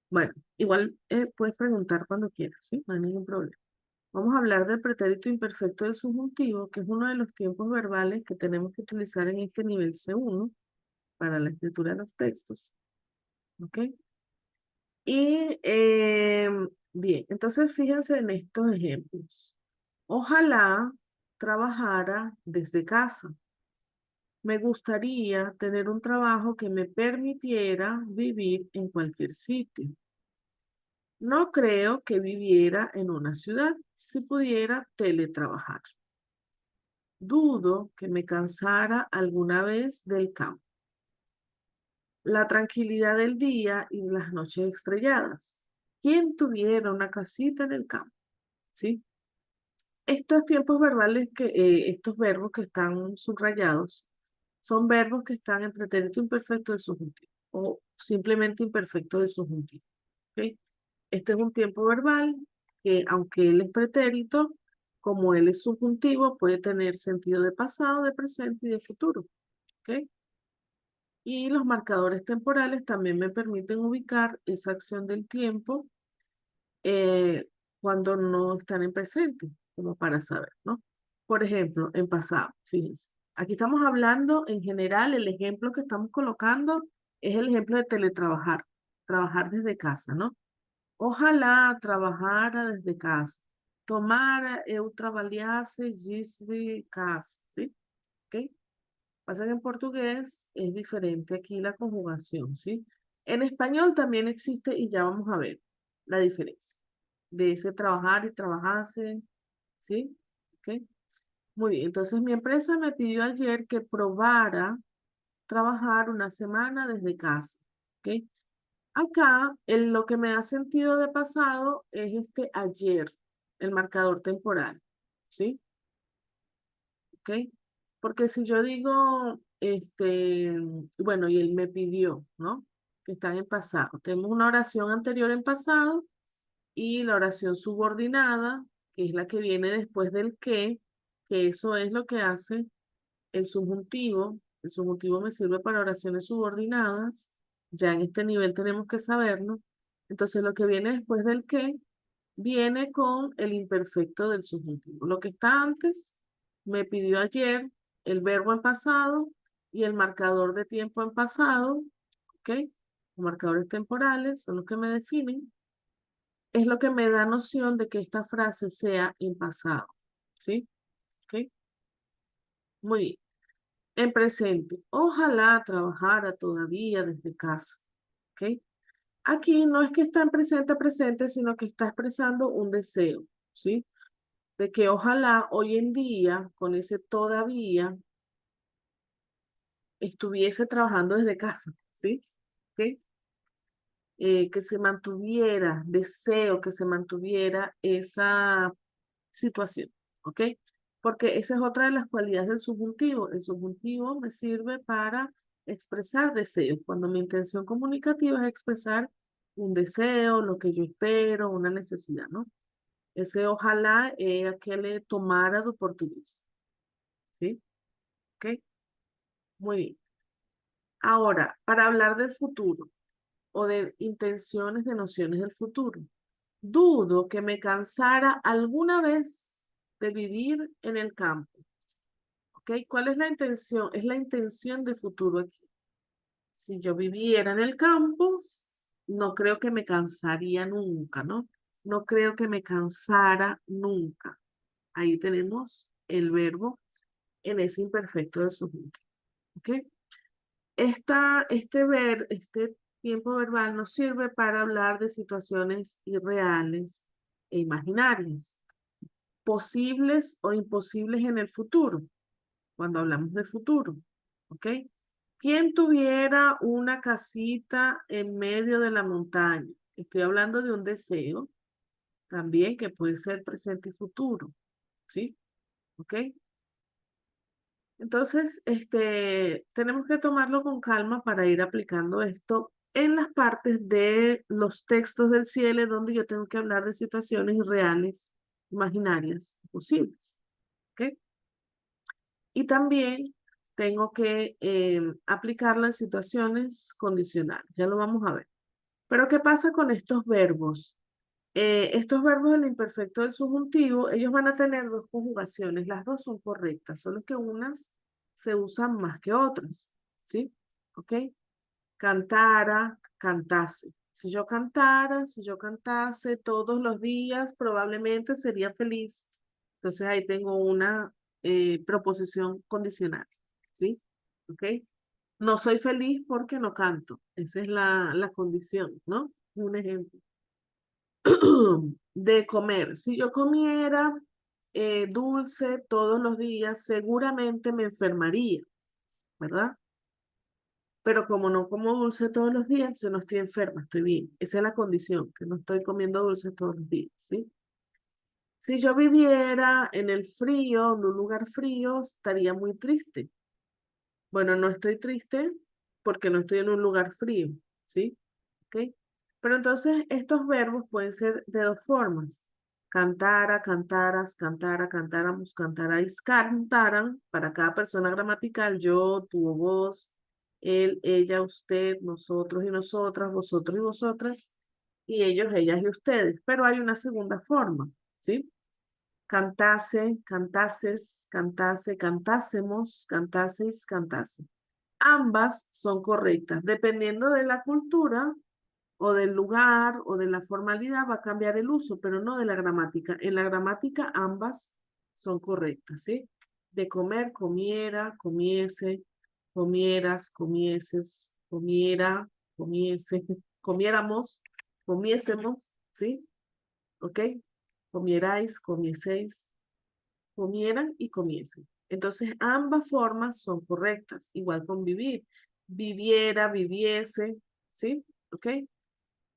Bueno, igual puedes preguntar cuando quieras, ¿sí? No hay ningún problema. Vamos a hablar del pretérito imperfecto del subjuntivo, que es uno de los tiempos verbales que tenemos que utilizar en este nivel C1 para la escritura de los textos. ¿Ok? Y bien, entonces fíjense en estos ejemplos. Ojalá trabajara desde casa. Me gustaría tener un trabajo que me permitiera vivir en cualquier sitio. No creo que viviera en una ciudad si pudiera teletrabajar. Dudo que me cansara alguna vez del campo. La tranquilidad del día y las noches estrelladas. ¿Quién tuviera una casita en el campo? ¿Sí? Estos tiempos verbales estos verbos que están subrayados, son verbos que están en pretérito imperfecto de subjuntivo o simplemente imperfecto de subjuntivo. ¿Ok? Este es un tiempo verbal que, aunque él es pretérito, como él es subjuntivo, puede tener sentido de pasado, de presente y de futuro. ¿Ok? Y los marcadores temporales también me permiten ubicar esa acción del tiempo eh, cuando no están en presente, como para saber, ¿no? Por ejemplo, en pasado, fíjense. Aquí estamos hablando en general, el ejemplo que estamos colocando es el ejemplo de teletrabajar, trabajar desde casa, ¿no? Ojalá trabajara desde casa. Tomara, eu trabalhasse desde casa, ¿sí? ¿Ok? Pasa que en portugués es diferente aquí la conjugación, ¿sí? En español también existe y ya vamos a ver la diferencia de ese trabajar y trabajase, ¿sí? ¿Ok? Muy bien, entonces mi empresa me pidió ayer que probara trabajar una semana desde casa, ¿ok? Acá, lo que me da sentido de pasado es este ayer, el marcador temporal, ¿sí? ¿Ok? Porque si yo digo, bueno, y él me pidió, ¿no? Que están en pasado. Tenemos una oración anterior en pasado y la oración subordinada, que es la que viene después del que eso es lo que hace el subjuntivo. El subjuntivo me sirve para oraciones subordinadas. Ya en este nivel tenemos que saberlo. Entonces, lo que viene después del que viene con el imperfecto del subjuntivo. Lo que está antes me pidió ayer el verbo en pasado y el marcador de tiempo en pasado, ¿ok? Los marcadores temporales son los que me definen. Es lo que me da noción de que esta frase sea en pasado, ¿sí? ¿Ok? Muy bien. En presente, ojalá trabajara todavía desde casa, ¿ok? Aquí no es que está en presente, sino que está expresando un deseo, ¿sí? De que ojalá hoy en día, con ese todavía, estuviese trabajando desde casa, ¿sí? ¿Ok? Que se mantuviera, deseo que se mantuviera esa situación, ¿ok? Porque esa es otra de las cualidades del subjuntivo. El subjuntivo me sirve para expresar deseos. Cuando mi intención comunicativa es expresar un deseo, lo que yo espero, una necesidad, ¿no? Ese ojalá es aquel tomara do portugués, ¿sí? ¿Ok? Muy bien. Ahora, para hablar del futuro o de intenciones de nociones del futuro, dudo que me cansara alguna vez de vivir en el campo. ¿Ok? ¿Cuál es la intención? Es la intención de futuro aquí. Si yo viviera en el campo, no creo que me cansaría nunca, ¿no? No creo que me cansara nunca. Ahí tenemos el verbo en ese imperfecto de subjuntivo. ¿Ok? Este tiempo verbal nos sirve para hablar de situaciones irreales e imaginarias, posibles o imposibles en el futuro, cuando hablamos de futuro. ¿Ok? ¿Quién tuviera una casita en medio de la montaña? Estoy hablando de un deseo también que puede ser presente y futuro. ¿Sí? ¿Ok? Entonces, tenemos que tomarlo con calma para ir aplicando esto en las partes de los textos del cielo donde yo tengo que hablar de situaciones reales, imaginarias, posibles. ¿Ok? Y también tengo que aplicarla en situaciones condicionales. Ya lo vamos a ver. Pero ¿qué pasa con estos verbos? Estos verbos del imperfecto del subjuntivo, ellos van a tener dos conjugaciones, las dos son correctas, solo que unas se usan más que otras, ¿sí? ¿Ok? Cantara, cantase. Si yo cantara, si yo cantase todos los días, probablemente sería feliz. Entonces ahí tengo una proposición condicional, ¿sí? ¿Ok? No soy feliz porque no canto. Esa es la condición, ¿no? Un ejemplo. De comer. Si yo comiera dulce todos los días, seguramente me enfermaría, ¿verdad? Pero como no como dulce todos los días, yo no estoy enferma, estoy bien. Esa es la condición, que no estoy comiendo dulce todos los días, ¿sí? Si yo viviera en el frío, en un lugar frío, estaría muy triste. Bueno, no estoy triste porque no estoy en un lugar frío, ¿sí? ¿Ok? Pero entonces estos verbos pueden ser de dos formas. Cantara, cantaras, cantara, cantáramos, cantarais, cantaran, para cada persona gramatical, yo, tú o vos, él, ella, usted, nosotros y nosotras, vosotros y vosotras, y ellos, ellas y ustedes. Pero hay una segunda forma, ¿sí? Cantase, cantases, cantase, cantásemos, cantaseis, cantase. Ambas son correctas. Dependiendo de la cultura o del lugar o de la formalidad va a cambiar el uso, pero no de la gramática. En la gramática ambas son correctas, ¿sí? De comer, comiera, comiese, comieras, comieses, comiera, comiese, comiéramos, comiésemos, ¿sí? ¿Ok? Comierais, comieseis, comieran y comiesen. Entonces, ambas formas son correctas, igual con vivir. Viviera, viviese, ¿sí? ¿Ok?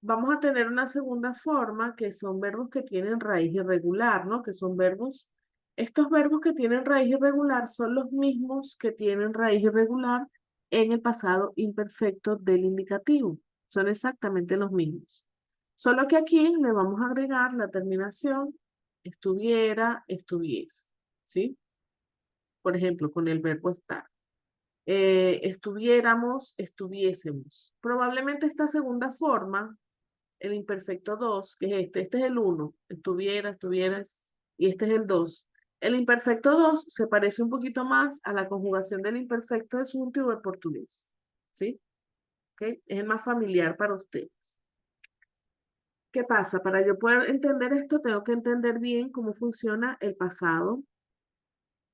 Vamos a tener una segunda forma que son verbos que tienen raíz irregular, ¿no? Que son verbos, estos verbos que tienen raíz irregular son los mismos que tienen raíz irregular en el pasado imperfecto del indicativo. Son exactamente los mismos. Solo que aquí le vamos a agregar la terminación estuviera, estuviese, ¿sí? Por ejemplo, con el verbo estar. Estuviéramos, estuviésemos. Probablemente esta segunda forma el imperfecto 2 que es este es el uno estuviera, estuvieras, y este es el 2. El imperfecto 2 se parece un poquito más a la conjugación del imperfecto del subjuntivo del portugués, ¿sí? ¿Ok? Es el más familiar para ustedes. ¿Qué pasa? Para yo poder entender esto, tengo que entender bien cómo funciona el pasado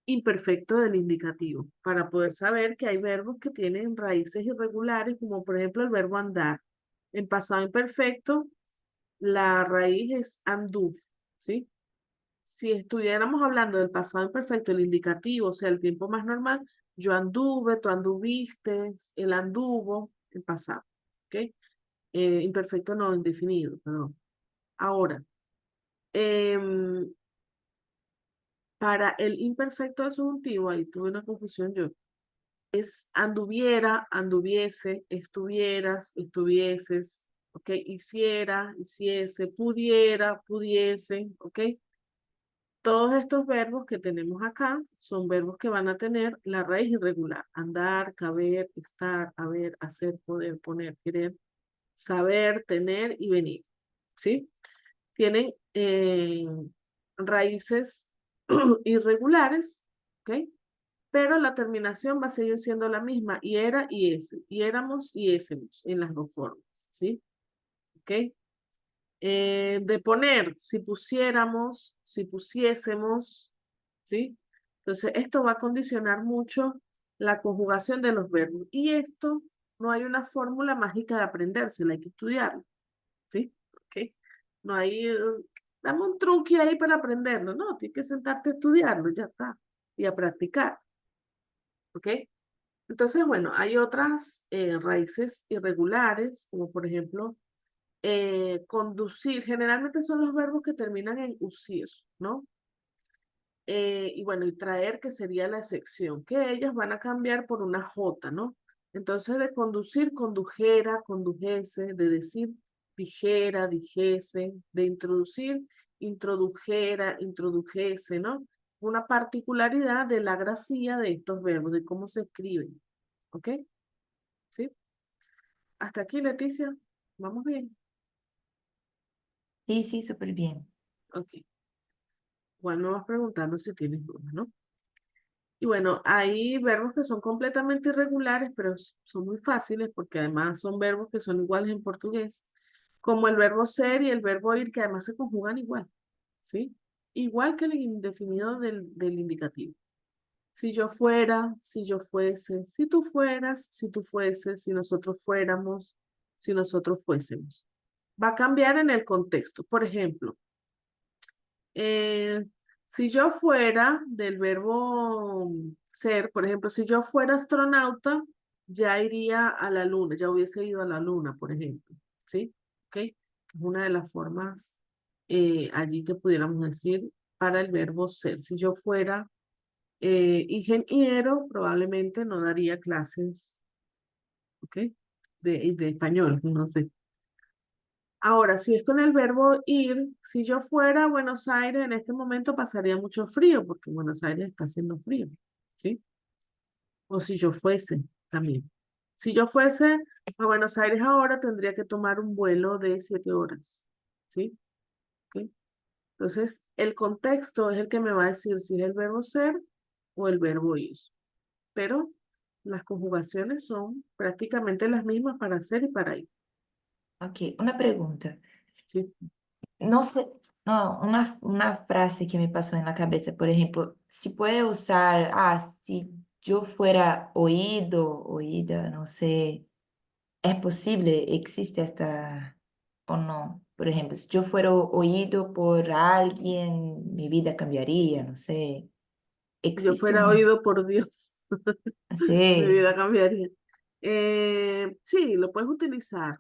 imperfecto del indicativo, para poder saber que hay verbos que tienen raíces irregulares, como por ejemplo el verbo andar. En pasado imperfecto, la raíz es anduve, ¿sí? Si estuviéramos hablando del pasado imperfecto, el indicativo, o sea, el tiempo más normal, yo anduve, tú anduviste, él anduvo, el pasado, ¿ok? Imperfecto no indefinido, perdón. Ahora, em, para el imperfecto del subjuntivo, ahí tuve una confusión yo, es anduviera, anduviese, estuvieras, estuvieses, ¿ok? Hiciera, hiciese, pudiera, pudiese, ¿ok? Todos estos verbos que tenemos acá son verbos que van a tener la raíz irregular. Andar, caber, estar, haber, hacer, poder, poner, querer, saber, tener y venir. ¿Sí? Tienen raíces irregulares, ¿ok? Pero la terminación va a seguir siendo la misma, y era y ese, y éramos y ésemos, en las dos formas, ¿sí? ¿Ok? De poner, si pusiéramos, si pusiésemos, ¿sí? Entonces, esto va a condicionar mucho la conjugación de los verbos. Y esto no hay una fórmula mágica de aprendérsela, hay que estudiarlo, ¿sí? ¿Ok? No hay, dame un truque ahí para aprenderlo, no, tienes que sentarte a estudiarlo, ya está, y a practicar, ¿ok? Entonces, bueno, hay otras raíces irregulares, como por ejemplo, conducir, generalmente son los verbos que terminan en usir, ¿no? Y bueno, y traer, que sería la sección, que ellas van a cambiar por una J, ¿no? Entonces, de conducir, condujera, condujese, de decir, dijera, dijese, de introducir, introdujera, introdujese, ¿no? Una particularidad de la grafía de estos verbos, de cómo se escriben, ¿ok? ¿Sí? Hasta aquí, Leticia. ¿Vamos bien? Sí, sí, súper bien. Ok. Igual me vas preguntando si tienes dudas, ¿no? Y bueno, hay verbos que son completamente irregulares, pero son muy fáciles porque además son verbos que son iguales en portugués, como el verbo ser y el verbo ir, que además se conjugan igual, ¿sí? Igual que el indefinido del indicativo. Si yo fuera, si yo fuese, si tú fueras, si tú fueses, si nosotros fuéramos, si nosotros fuésemos. Va a cambiar en el contexto. Por ejemplo, eh, si yo fuera del verbo ser, por ejemplo, si yo fuera astronauta, ya iría a la luna, ya hubiese ido a la luna, por ejemplo. ¿Sí? ¿Ok? Es una de las formas allí que pudiéramos decir para el verbo ser. Si yo fuera ingeniero, probablemente no daría clases, ¿ok? De español, no sé. Ahora, si es con el verbo ir, si yo fuera a Buenos Aires en este momento pasaría mucho frío, porque en Buenos Aires está haciendo frío, ¿sí? O si yo fuese también. Si yo fuese a Buenos Aires ahora, tendría que tomar un vuelo de 7 horas, ¿sí? ¿Ok? Entonces, el contexto es el que me va a decir si es el verbo ser o el verbo ir. Pero las conjugaciones son prácticamente las mismas para ser y para ir, Ok, una pregunta. ¿sí? No sé, no, una frase que me pasó en la cabeza, por ejemplo, si puede usar, si yo fuera oído, oída, no sé, ¿es posible? ¿Existe esta o no? Por ejemplo, si yo fuera oído por alguien, mi vida cambiaría, no sé. Si yo ¿Existe o fuera no? oído por Dios, mi Sí, vida cambiaría. Sí, lo puedes utilizar,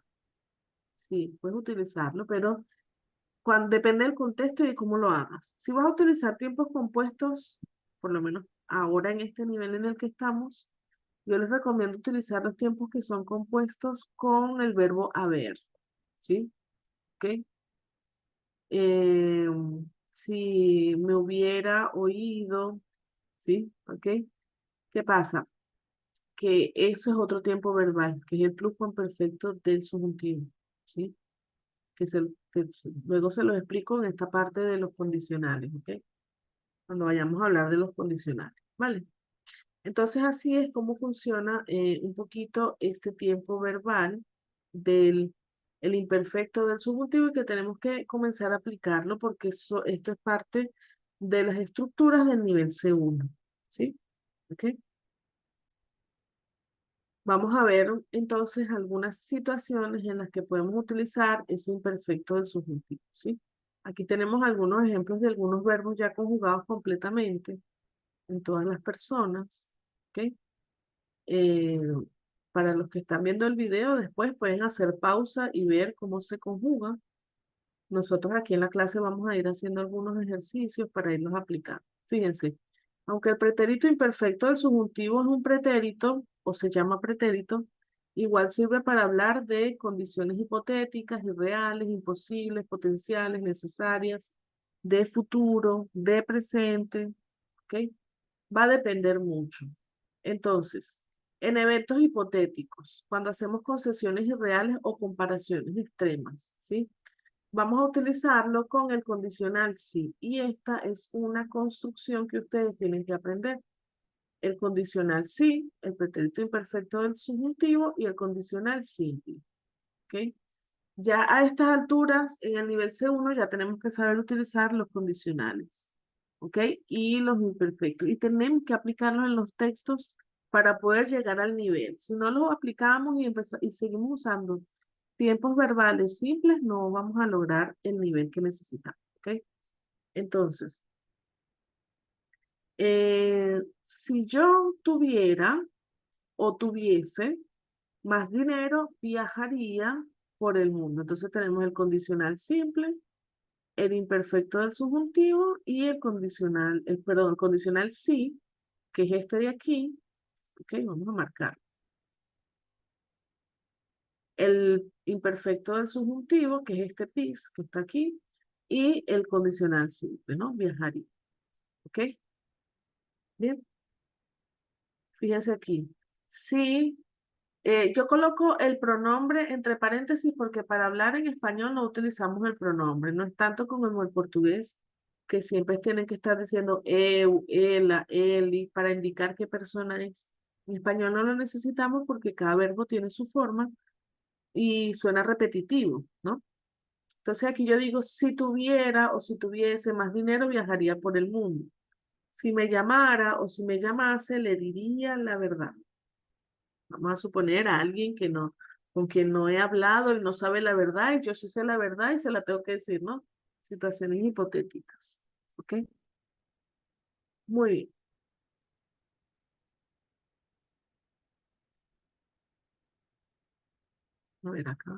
sí, puedes utilizarlo, pero depende del contexto y de cómo lo hagas. Si vas a utilizar tiempos compuestos, por lo menos ahora en este nivel en el que estamos, yo les recomiendo utilizar los tiempos que son compuestos con el verbo haber, ¿sí? ¿Ok? Eh, si me hubiera oído, ¿sí? ¿Ok? ¿Qué pasa? Que eso es otro tiempo verbal, que es el pluscuamperfecto del subjuntivo, ¿sí? Luego se los explico en esta parte de los condicionales, ¿ok? Cuando vayamos a hablar de los condicionales, ¿vale? Entonces así es como funciona un poquito este tiempo verbal del el imperfecto del subjuntivo y que tenemos que comenzar a aplicarlo porque esto es parte de las estructuras del nivel C1, ¿sí? ¿Ok? Vamos a ver entonces algunas situaciones en las que podemos utilizar ese imperfecto del subjuntivo, ¿sí? Aquí tenemos algunos ejemplos de algunos verbos ya conjugados completamente en todas las personas, ¿ok? Eh, para los que están viendo el video, después pueden hacer pausa y ver cómo se conjuga. Nosotros aquí en la clase vamos a ir haciendo algunos ejercicios para irlos aplicando. Fíjense, aunque el pretérito imperfecto del subjuntivo es un pretérito o se llama pretérito, igual sirve para hablar de condiciones hipotéticas, irreales, imposibles, potenciales, necesarias, de futuro, de presente, ¿ok? Va a depender mucho. Entonces, en eventos hipotéticos, cuando hacemos concesiones irreales o comparaciones extremas, ¿sí? Vamos a utilizarlo con el condicional sí. Y esta es una construcción que ustedes tienen que aprender. El condicional sí, el pretérito imperfecto del subjuntivo y el condicional simple. ¿Ok? Ya a estas alturas, en el nivel C1, ya tenemos que saber utilizar los condicionales. ¿Ok? Y los imperfectos. Y tenemos que aplicarlos en los textos para poder llegar al nivel. Si no los aplicamos y seguimos usando tiempos verbales simples, no vamos a lograr el nivel que necesitamos. ¿Ok? Entonces, si yo tuviera o tuviese más dinero, viajaría por el mundo. Entonces tenemos el condicional simple, el imperfecto del subjuntivo y perdón, el condicional sí, que es este de aquí. Ok, vamos a marcar. El imperfecto del subjuntivo, que es este pis, que está aquí, y el condicional simple, ¿no? Viajaría. ¿Ok? Bien, fíjense aquí. Sí, Yo coloco el pronombre entre paréntesis porque para hablar en español no utilizamos el pronombre, no es tanto como en el portugués, que siempre tienen que estar diciendo eu, ela, eli, para indicar qué persona es. En español no lo necesitamos porque cada verbo tiene su forma y suena repetitivo, ¿no? Entonces aquí yo digo, si tuviera o si tuviese más dinero, viajaría por el mundo. Si me llamara o si me llamase, le diría la verdad. Vamos a suponer a alguien que no, con quien no he hablado, él no sabe la verdad y yo sí sé la verdad y se la tengo que decir, ¿no? Situaciones hipotéticas. ¿Ok? Muy bien. A ver acá.